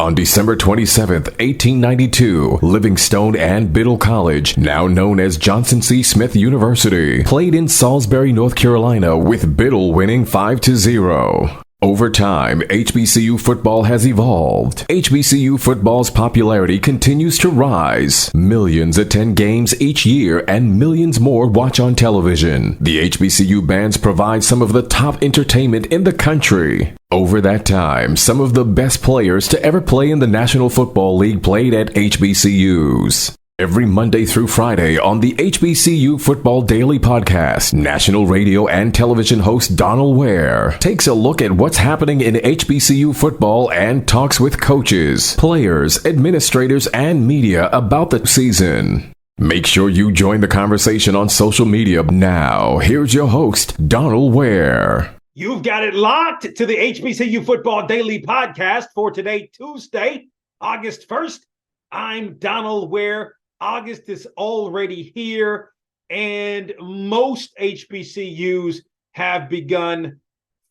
On December 27, 1892, Livingstone and Biddle College, now known as Johnson C. Smith University, played in Salisbury, North Carolina, with Biddle winning 5-0. Over time, HBCU football has evolved. HBCU football's popularity continues to rise. Millions attend games each year and millions more watch on television. The HBCU bands provide some of the top entertainment in the country. Over that time, some of the best players to ever play in the National Football League played at HBCUs. Every Monday through Friday on the HBCU Football Daily Podcast, national radio and television host Donal Ware takes a look at what's happening in HBCU football and talks with coaches, players, administrators, and media about the season. Make sure you join the conversation on social media. Now, here's your host, Donal Ware. You've got it locked to the HBCU Football Daily Podcast for today, Tuesday, August 1st. I'm Donal Ware. August is already here, and most HBCUs have begun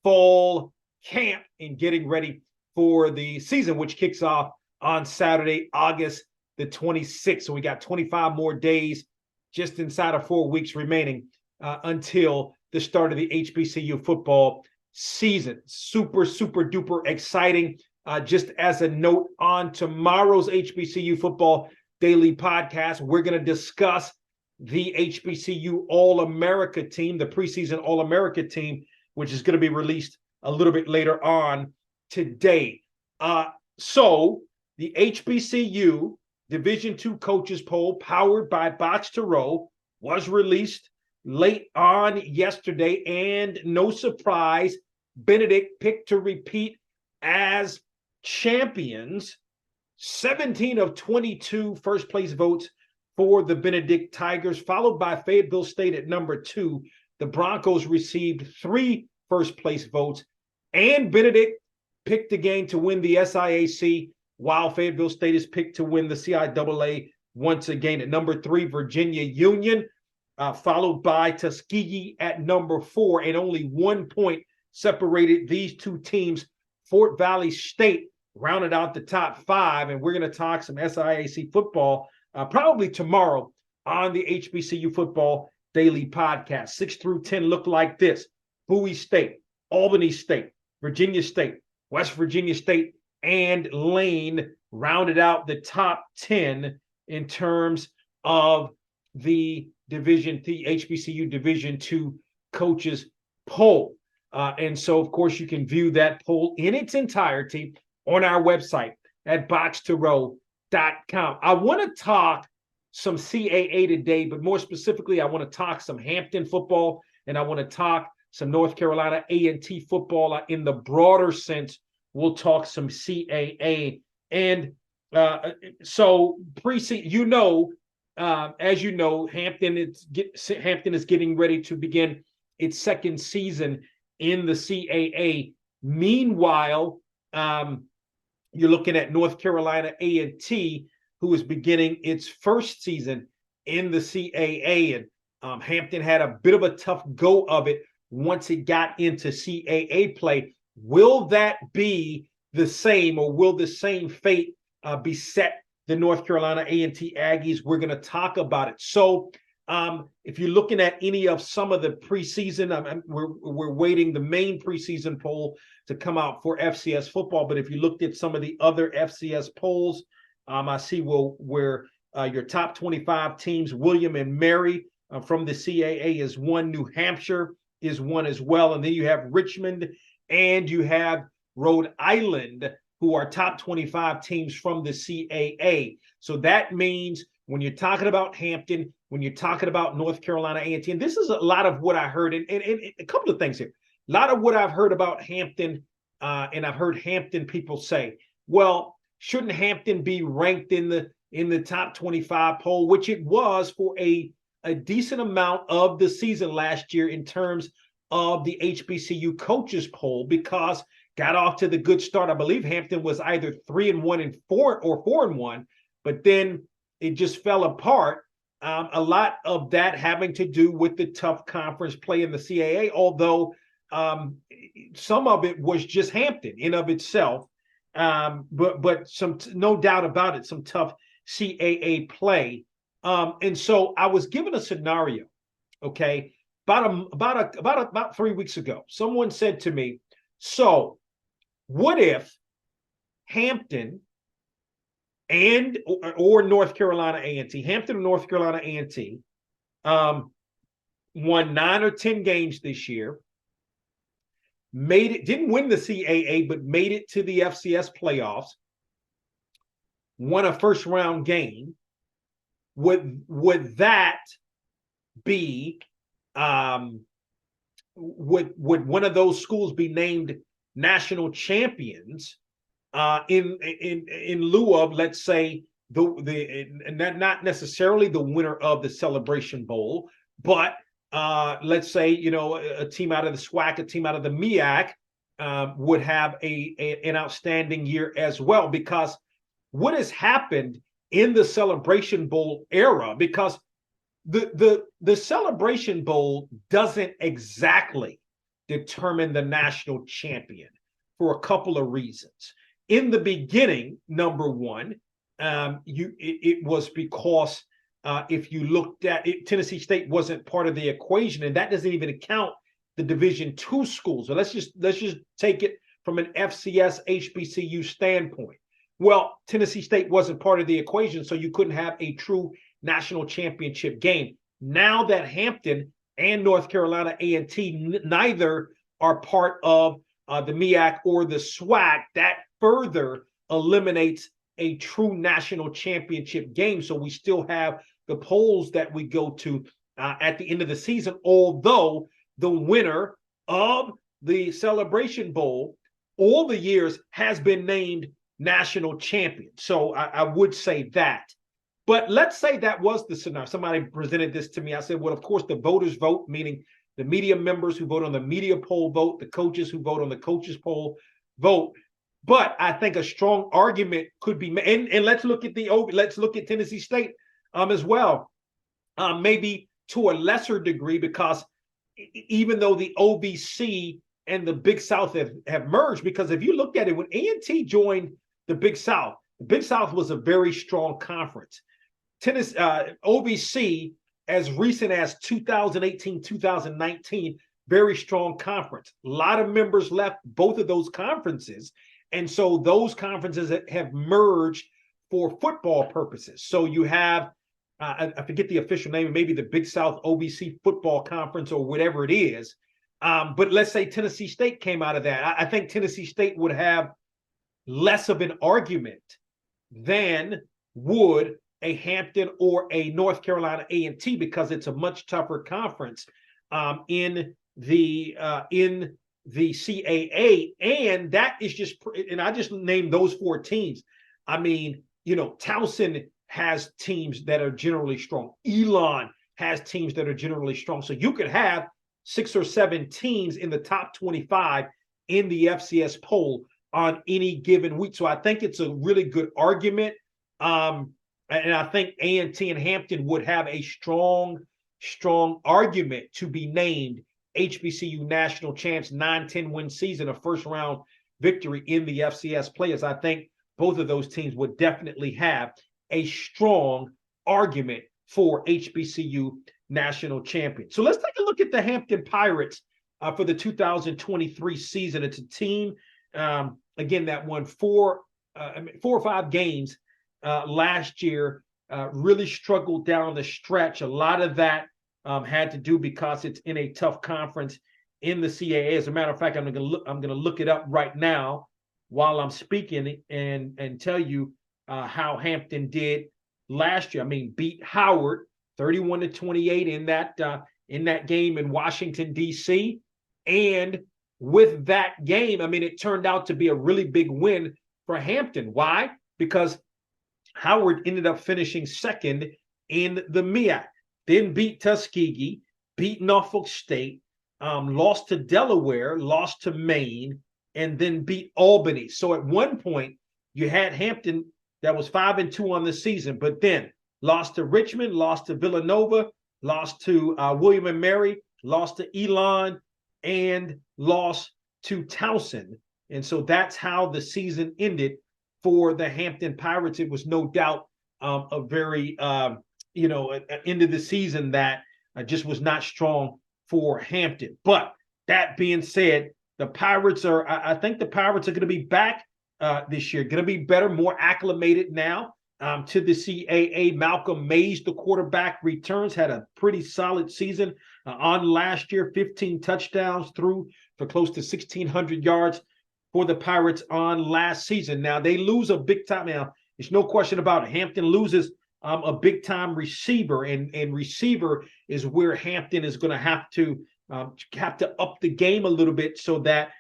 fall camp in getting ready for the season, which kicks off on Saturday, August the 26th. So we got 25 more days, just inside of 4 weeks remaining until the start of the HBCU football season. Super, super duper exciting. Just as a note, on tomorrow's HBCU Football Daily Podcast, we're going to discuss the HBCU All-America team, the preseason All-America team, which is going to be released a little bit later on today. So the HBCU Division II Coaches Poll, powered by BOXTOROW, was released late on yesterday, and no surprise, Benedict picked to repeat as champions. 17 of 22 first place votes for the Benedict Tigers, followed by Fayetteville State at number 2. The Broncos received 3 first place votes, and Benedict picked again to win the SIAC, while Fayetteville State is picked to win the CIAA once again. At number 3, Virginia Union, followed by Tuskegee at number 4, and only 1 point separated these two teams. Fort Valley State rounded out the top 5, and we're going to talk some SIAC football probably tomorrow on the HBCU Football Daily Podcast. 6 through 10 look like this: Bowie State, Albany State, Virginia State, West Virginia State, and Lane rounded out the top 10 in terms of the HBCU Division II Coaches Poll. And so, of course, you can view that poll in its entirety on our website at boxtorow.com. I want to talk some CAA today, but more specifically, I want to talk some Hampton football, and I want to talk some North Carolina A&T football. In the broader sense, we'll talk some CAA. And so, as you know, Hampton is getting ready to begin its second season in the CAA. Meanwhile, you're looking at North Carolina A&T, who is beginning its first season in the CAA. And Hampton had a bit of a tough go of it once it got into CAA play. Will that be the same, or will the same fate beset the North Carolina A&T Aggies? We're going to talk about it. So if you're looking at any of some of the preseason, we're waiting the main preseason poll to come out for FCS football. But if you looked at some of the other FCS polls, I see where your top 25 teams, William and Mary from the CAA is one, New Hampshire is one as well. And then you have Richmond and you have Rhode Island, who are top 25 teams from the CAA. So that means when you're talking about Hampton, when you're talking about North Carolina A&T, and this is a lot of what I heard, and a couple of things here. A lot of what I've heard about Hampton, and I've heard Hampton people say, well, shouldn't Hampton be ranked in the top 25 poll, which it was for a decent amount of the season last year in terms of the HBCU coaches poll, because got off to the good start. I believe Hampton was either 3-1 and 4 or 4-1, but then it just fell apart. A lot of that having to do with the tough conference play in the CAA, although some of it was just Hampton in of itself. but no doubt about it, some tough CAA play. And so I was given a scenario, okay, about 3 weeks ago. Someone said to me, "So, what if Hampton and or North Carolina A&T, Hampton or North Carolina A&T, won 9 or 10 games this year, didn't win the CAA, but made it to the FCS playoffs, won a first round game. Would that be would one of those schools be named national champions in lieu of, let's say, not necessarily the winner of the Celebration Bowl, but let's say, a team out of the SWAC, a team out of the MEAC would have an outstanding year as well? Because what has happened in the Celebration Bowl era, because the Celebration Bowl doesn't exactly determine the national champion for a couple of reasons. In the beginning, number one, it was because if you looked at it, Tennessee State wasn't part of the equation, and that doesn't even account the Division II schools. So let's just take it from an FCS HBCU standpoint. Well, Tennessee State wasn't part of the equation, so you couldn't have a true national championship game. Now that Hampton and North Carolina A&T neither are part of the MEAC or the SWAC, that further eliminates a true national championship game. So we still have the polls that we go to at the end of the season, although the winner of the Celebration Bowl all the years has been named national champion. So I would say that. But let's say that was the scenario. Somebody presented this to me. I said, well, of course, the voters vote, meaning the media members who vote on the media poll vote, the coaches who vote on the coaches poll vote. But I think a strong argument could be made. And let's look at Tennessee State as well, maybe to a lesser degree, because even though the OVC and the Big South have merged, because if you look at it, when A&T joined the Big South was a very strong conference. OVC, as recent as 2018, 2019, very strong conference. A lot of members left both of those conferences. And so those conferences have merged for football purposes. So you have, I forget the official name, maybe the Big South OVC Football Conference or whatever it is. But let's say Tennessee State came out of that. I think Tennessee State would have less of an argument than would a Hampton or a North Carolina A&T, because it's a much tougher conference in the CAA, and that is just. And I just named those 4 teams. I mean, Towson has teams that are generally strong. Elon has teams that are generally strong. So you could have 6 or 7 teams in the top 25 in the FCS poll on any given week. So I think it's a really good argument. And I think A&T and Hampton would have a strong argument to be named HBCU national champs, 9-10 win season, a first round victory in the FCS players. I think both of those teams would definitely have a strong argument for HBCU national champion. So let's take a look at the Hampton Pirates for the 2023 season. It's a team, again, that won 4 or 5 games last year, really struggled down the stretch. A lot of that had to do because it's in a tough conference in the CAA. As a matter of fact, I'm going to look it up right now while I'm speaking and tell you how Hampton did last year. I mean, beat Howard 31-28 in that game in Washington, D.C. And with that game, I mean, it turned out to be a really big win for Hampton. Why? Because Howard ended up finishing second in the MEAC, then beat Tuskegee, beat Norfolk State, lost to Delaware, lost to Maine, and then beat Albany. So at one point, you had Hampton that was 5-2 on the season, but then lost to Richmond, lost to Villanova, lost to William and Mary, lost to Elon, and lost to Towson And so that's how the season ended for the Hampton Pirates. It was no doubt a very, end of the season that just was not strong for Hampton. But that being said, the Pirates I think the Pirates are going to be back this year, going to be better, more acclimated now to the CAA. Malcolm Mays, the quarterback, returns, had a pretty solid season on last year, 15 touchdowns, threw for close to 1,600 yards for the Pirates on last season. Now, they lose a big time. Now, there's no question about it. Hampton loses a big time receiver, and receiver is where Hampton is going to have to up the game a little bit so that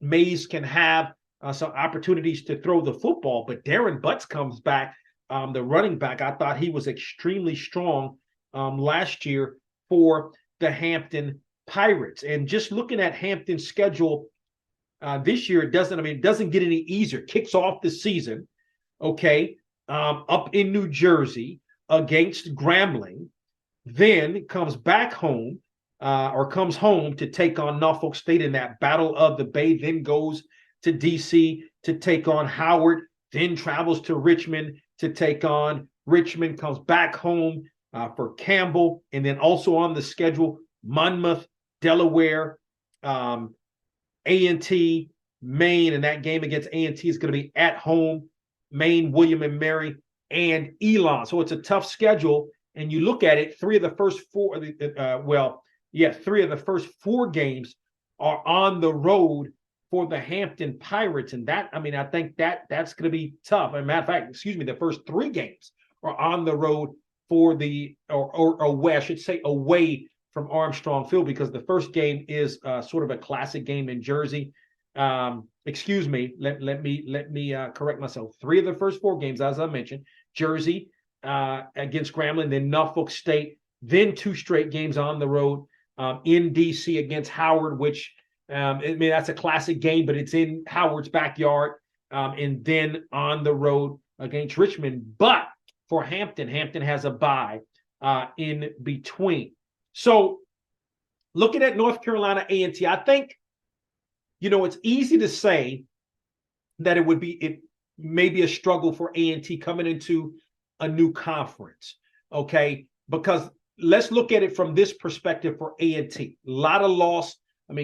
Mays can have some opportunities to throw the football. But Darren Butts comes back, the running back. I thought he was extremely strong last year for the Hampton Pirates. And just looking at Hampton's schedule this year, it doesn't get any easier. Kicks off the season, up in New Jersey against Grambling, then comes back home comes home to take on Norfolk State in that Battle of the Bay, then goes to DC to take on Howard, then travels to Richmond to take on Richmond, comes back home for Campbell, and then also on the schedule, Monmouth, Delaware, A&T, Maine, and that game against A&T is going to be at home, Maine, William and Mary, and Elon. So it's a tough schedule, and you look at it, three of the first four games are on the road for the Hampton Pirates, and that, I think that's going to be tough. As a matter of fact, the first three games are on the road for away, I should say, away from Armstrong Field, because the first game is sort of a classic game in Jersey. Let me correct myself. Three of the first four games, as I mentioned, Jersey against Grambling, then Norfolk State, then two straight games on the road in DC against Howard, which that's a classic game, but it's in Howard's backyard, and then on the road against Richmond. But for Hampton has a bye in between. So looking at North Carolina A&T, I think, it's easy to say that it may be a struggle for A&T coming into a new conference, because let's look at it from this perspective for A&T. A lot of loss.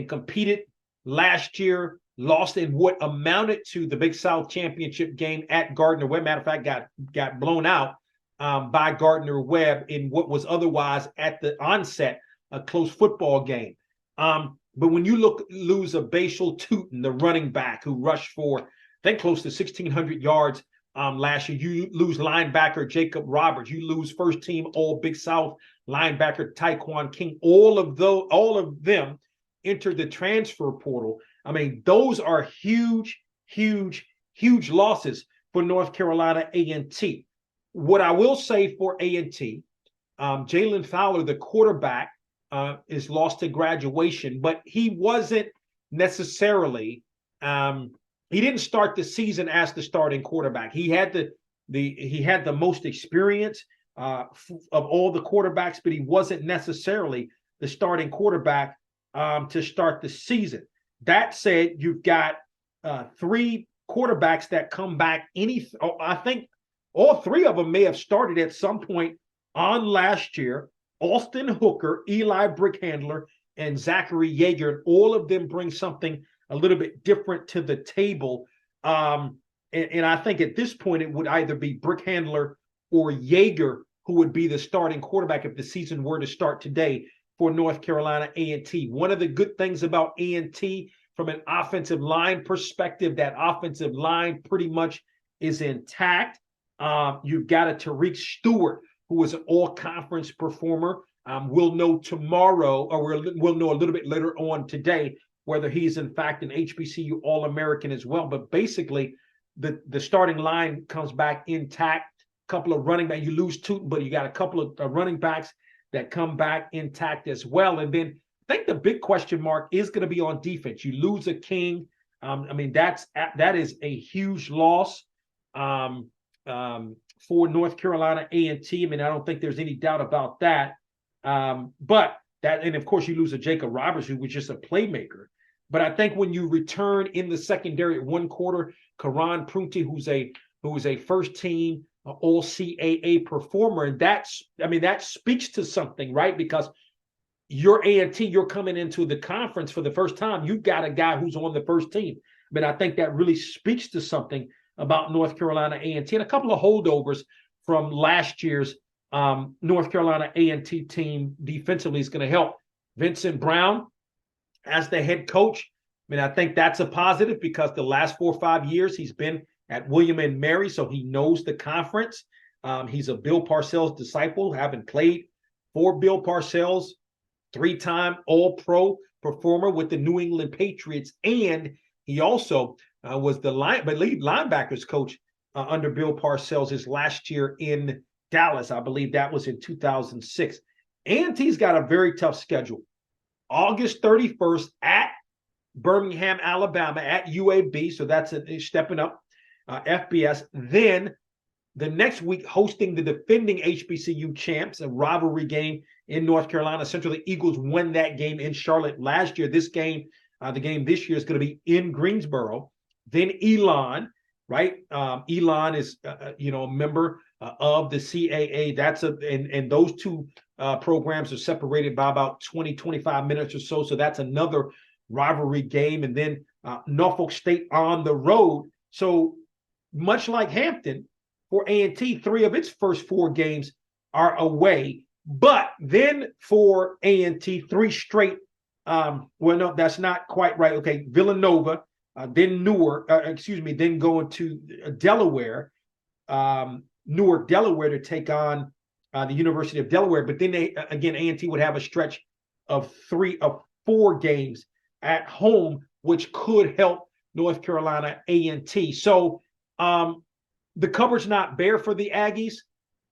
Competed last year, lost in what amounted to the Big South Championship game at Gardner-Webb. Matter of fact, got blown out by Gardner-Webb in what was otherwise at the onset a close football game. But when you lose a Bashal Tootin, the running back who rushed for, I think, close to 1,600 yards last year, you lose linebacker Jacob Roberts, you lose first team All Big South linebacker Tyquan King. All of them entered the transfer portal. Those are huge, huge, huge losses for North Carolina A&T. What I will say for A&T, Jalen Fowler, the quarterback, is lost to graduation, but he wasn't necessarily he didn't start the season as the starting quarterback. He had the most experience of all the quarterbacks, but he wasn't necessarily the starting quarterback to start the season. That said, you've got three quarterbacks that come back. I think all three of them may have started at some point on last year. Austin Hooker, Eli Brickhandler, and Zachary Yeager, and all of them bring something a little bit different to the table. And I think at this point it would either be Brickhandler or Yeager who would be the starting quarterback if the season were to start today for North Carolina A&T. One of the good things about A&T from an offensive line perspective, that offensive line pretty much is intact. You've got a Tariq Stewart, who was an all-conference performer. We'll know tomorrow, or we'll know a little bit later on today, whether he's in fact an HBCU All-American as well. But basically, the starting line comes back intact. A couple of running backs, you lose Tootin, but you got a couple of running backs that come back intact as well. And then I think the big question mark is going to be on defense. You lose a King. That is a huge loss for North Carolina A&T. I don't think there's any doubt about that. And of course, you lose a Jacob Roberts, who was just a playmaker But I think when you return in the secondary at one quarter, Karan Prunty, who's a first team all CAA performer, and that speaks to something, right? Because you're A&T, you're coming into the conference for the first time. You've got a guy who's on the first team. But I think that really speaks to something about North Carolina A&T, and a couple of holdovers from last year's North Carolina A&T team defensively is going to help. Vincent Brown as the head coach, I think that's a positive because the last 4 or 5 years he's been at William and Mary, so he knows the conference. He's a Bill Parcells disciple, having played for Bill Parcells, 3-time All-Pro performer with the New England Patriots, and he also was the lead linebackers coach under Bill Parcells his last year in Dallas. I believe that was in 2006. A&T's got a very tough schedule. August 31st at Birmingham, Alabama, at UAB, so that's stepping up, FBS. Then the next week, hosting the defending HBCU champs, a rivalry game in North Carolina Central. The Eagles won that game in Charlotte last year. This game, the game this year is going to be in Greensboro. Then Elon, right? Elon is, a member of the CAA. And those two programs are separated by about 20, 25 minutes or so. So that's another rivalry game. And then Norfolk State on the road. So much like Hampton, for A&T, 3 of its first 4 games are away. But then for A&T, 3 straight. No, that's not quite right. Okay, Villanova, then Newark. Then going to Delaware, Newark, Delaware, to take on the University of Delaware. But then A&T would have a stretch of 4 games at home, which could help North Carolina A&T. So the cupboard's not bare for the Aggies.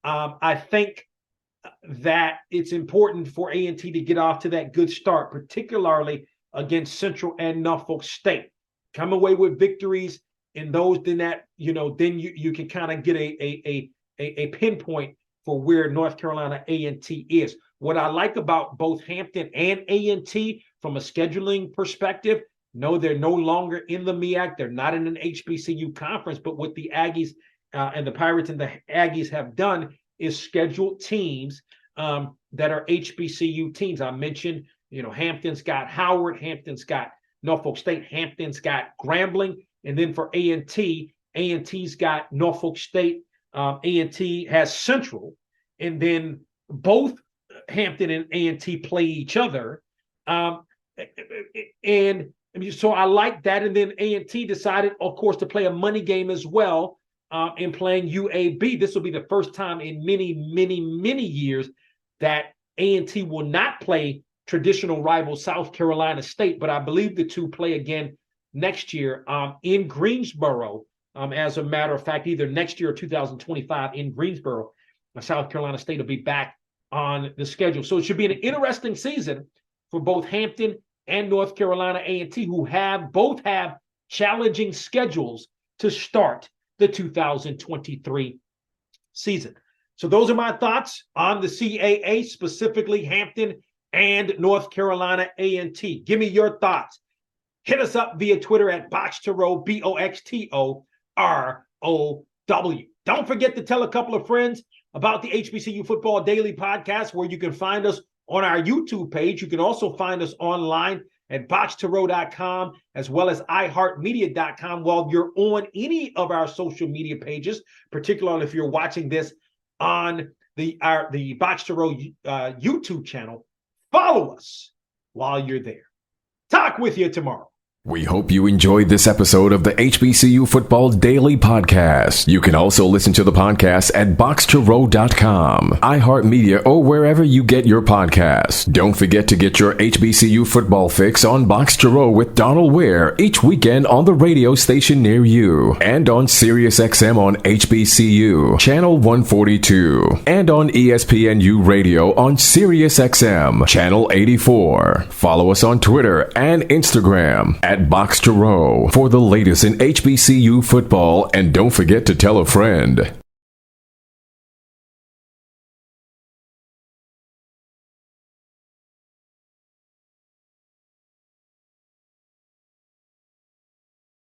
I think that it's important for A&T to get off to that good start, particularly against Central and Norfolk State. Come away with victories in those, then you can kind of get a pinpoint for where North Carolina A&T is. What I like about both Hampton and A&T from a scheduling perspective, no, they're no longer in the MEAC. They're not in an HBCU conference, but what the Aggies and the Pirates and the Aggies have done is schedule teams that are HBCU teams. I mentioned, Hampton's got Howard, Hampton's got Norfolk State, Hampton's got Grambling, and then for A&T's got Norfolk State. A&T has Central, and then both Hampton and A&T play each other. So I like that. And then A&T decided, of course, to play a money game as well in playing UAB. This will be the first time in many, many, many years that A&T will not play traditional rival South Carolina State, but I believe the two play again next year in Greensboro. As a matter of fact, either next year or 2025 in Greensboro, South Carolina State will be back on the schedule. So it should be an interesting season for both Hampton and North Carolina A&T, who both have challenging schedules to start the 2023 season. So those are my thoughts on the CAA, specifically Hampton and North Carolina A&T. Give me your thoughts. Hit us up via Twitter at BOXTOROW, BOXTOROW. Don't forget to tell a couple of friends about the HBCU Football Daily Podcast, where you can find us on our YouTube page. You can also find us online at BOXTOROW.com, as well as iHeartMedia.com. While you're on any of our social media pages, particularly if you're watching this on the BOXTOROW YouTube channel, follow us while you're there. Talk with you tomorrow. We hope you enjoyed this episode of the HBCU Football Daily Podcast. You can also listen to the podcast at BOXTOROW.com, iHeartMedia, or wherever you get your podcasts. Don't forget to get your HBCU football fix on BOXTOROW with Donal Ware each weekend on the radio station near you, and on SiriusXM on HBCU, Channel 142, and on ESPNU Radio on SiriusXM, Channel 84. Follow us on Twitter and Instagram at BOXTOROW for the latest in HBCU football, and don't forget to tell a friend.